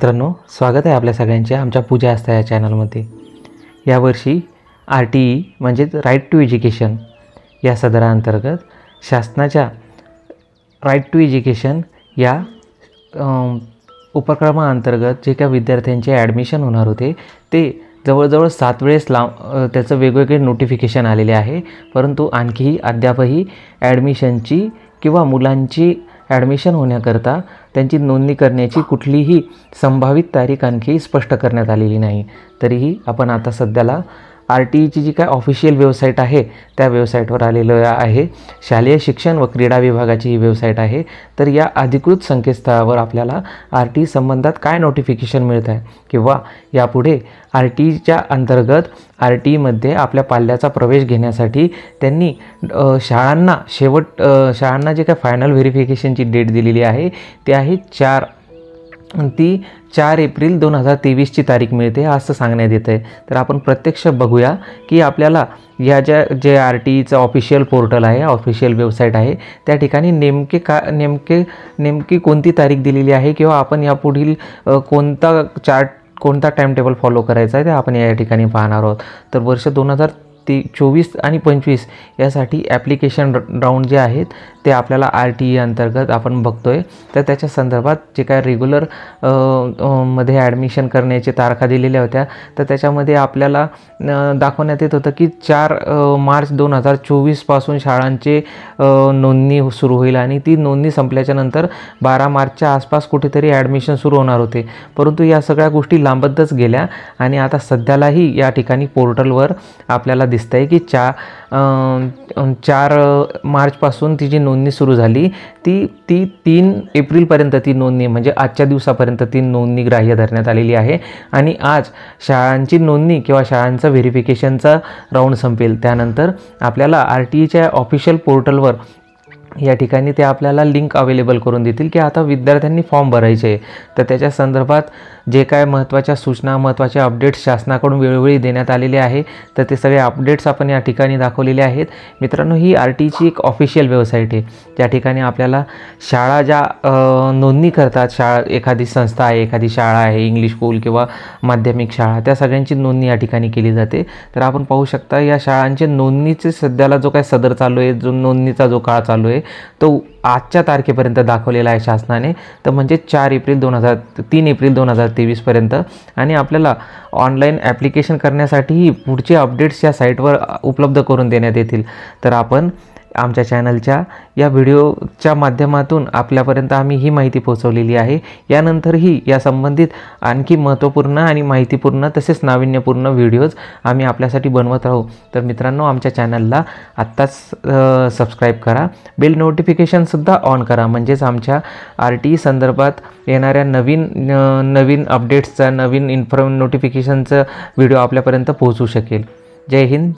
मित्रांनो, स्वागत आहे आपल्या सगळ्यांचे आमच्या पूजा आस्था या चॅनलमध्ये। यावर्षी RTE म्हणजेच राईट टू एज्युकेशन या सदराअंतर्गत शासनाच्या राईट टू एज्युकेशन या उपक्रमाअंतर्गत जे काही विद्यार्थ्यांचे ॲडमिशन होणार होते ते जवळजवळ 7 वेळेस त्याचं वेगवेगळे नोटिफिकेशन आलेले आहे, परंतु आणखीही अद्यापही ॲडमिशनची किंवा मुलांची ॲडमिशन होण्याकरता त्यांची नोंदणी करण्याची कुठलीही संभावित तारीख आणखी स्पष्ट करण्यात आलेली नाही। तरीही आपण आता सध्याला RTEची जी काय ऑफिशियल वेबसाईट आहे त्या वेबसाईटवर आलेलो आहे। शालेय शिक्षण व क्रीडा विभागाची ही वेबसाईट आहे। तर या अधिकृत संकेतस्थळावर आपल्याला RTE संबंधात काय नोटिफिकेशन मिळत आहे किंवा यापुढे RTEच्या अंतर्गत RTEमध्ये आपल्या पाल्याचा प्रवेश घेण्यासाठी त्यांनी शाळांना जे काय फायनल व्हेरिफिकेशनची डेट दिलेली आहे ते आहे 4 एप्रिल 2023ची तारीख मिळते असं सांगण्यात येतं आहे। तर आपण प्रत्यक्ष बघूया की आपल्याला या जे RTEचं ऑफिशियल पोर्टल आहे, ऑफिशियल वेबसाईट आहे, त्या ठिकाणी नेमकी कोणती तारीख दिलेली आहे किंवा आपण यापुढील कोणता टाइम टेबल फॉलो करायचा आहे ते आपण या ठिकाणी पाहणार आहोत। तर वर्ष 2024 आणि 25 यासाठी ॲप्लिकेशन राऊंड जे आहेत ते आपल्याला RTE अंतर्गत आपण बघतोय। तर त्याच्या संदर्भात जे काय रेग्युलर मध्ये ॲडमिशन करण्याची तारखा दिलेल्या होत्या तर त्याच्यामध्ये आपल्याला दाखवण्यात येत होतं की 4 मार्च 2024 पासून शाळांचे नोंदणी सुरू होईल आणि ती नोंदणी संपल्याच्या नंतर 12 मार्चच्या आसपास कुठेतरी ॲडमिशन सुरू होणार होते, परंतु या सगळ्या गोष्टी लांबतच गेल्या आणि आता सध्यालाही या ठिकाणी पोर्टलवर आपल्याला दिसतं आहे की 4 मार्चपासून ती जी नोंदणी सुरू झाली ती 3 एप्रिलपर्यंत ती नोंदणी म्हणजे आजच्या दिवसापर्यंत ती नोंदणी ग्राह्य धरण्यात आलेली आहे आणि आज शाळांची नोंदणी किंवा शाळांचा व्हेरिफिकेशनचा राऊंड संपेल। त्यानंतर आपल्याला RTEच्या ऑफिशियल पोर्टलवर या ठिकाणी ते आपल्याला लिंक अवेलेबल करून देतील की आता विद्यार्थ्यांनी फॉर्म भरायचे आहे। तर त्याच्या संदर्भात जे काय महत्त्वाच्या सूचना, महत्त्वाचे अपडेट्स शासनाकडून वेळोवेळी देण्यात आलेले आहे तर ते सगळे अपडेट्स आपण या ठिकाणी दाखवलेले आहेत। मित्रांनो, ही RTEची एक ऑफिशियल वेबसाईट आहे त्या ठिकाणी आपल्याला शाळा ज्या नोंदणी करतात, एखादी संस्था आहे, एखादी शाळा आहे, इंग्लिश स्कूल किंवा माध्यमिक शाळा, त्या सगळ्यांची नोंदणी या ठिकाणी केली जाते। तर आपण पाहू शकता या शाळांचे नोंदणीचे सध्याला जो काय सदर चालू आहे, जो नोंदणीचा जो काळ चालू आहे तो आजच्या तारखेपर्यंत दाखवलेला आहे शासनाने, तर म्हणजे 3 एप्रिल 2023 पर्यंत। आणि आपल्याला ऑनलाईन ॲप्लिकेशन करण्यासाठीही पुढचे अपडेट्स या साईटवर उपलब्ध करून देण्यात येतील। तर आपण आमच्या चॅनलच्या या व्हिडिओच्या माध्यमातून आपल्यापर्यंत आम्ही ही माहिती पोहोचवलेली आहे। यानंतरही या संबंधित आणखी महत्त्वपूर्ण आणि माहितीपूर्ण तसेच नाविन्यपूर्ण व्हिडिओज आम्ही आपल्यासाठी बनवत राहू। तर मित्रांनो, आमच्या चॅनलला आत्ताच सबस्क्राईब करा, बेल नोटिफिकेशनसुद्धा ऑन करा, म्हणजेच आमच्या RTE संदर्भात येणाऱ्या नवीन अपडेट्सचा, नोटिफिकेशनचं व्हिडिओ आपल्यापर्यंत पोहोचू शकेल। जय हिंद।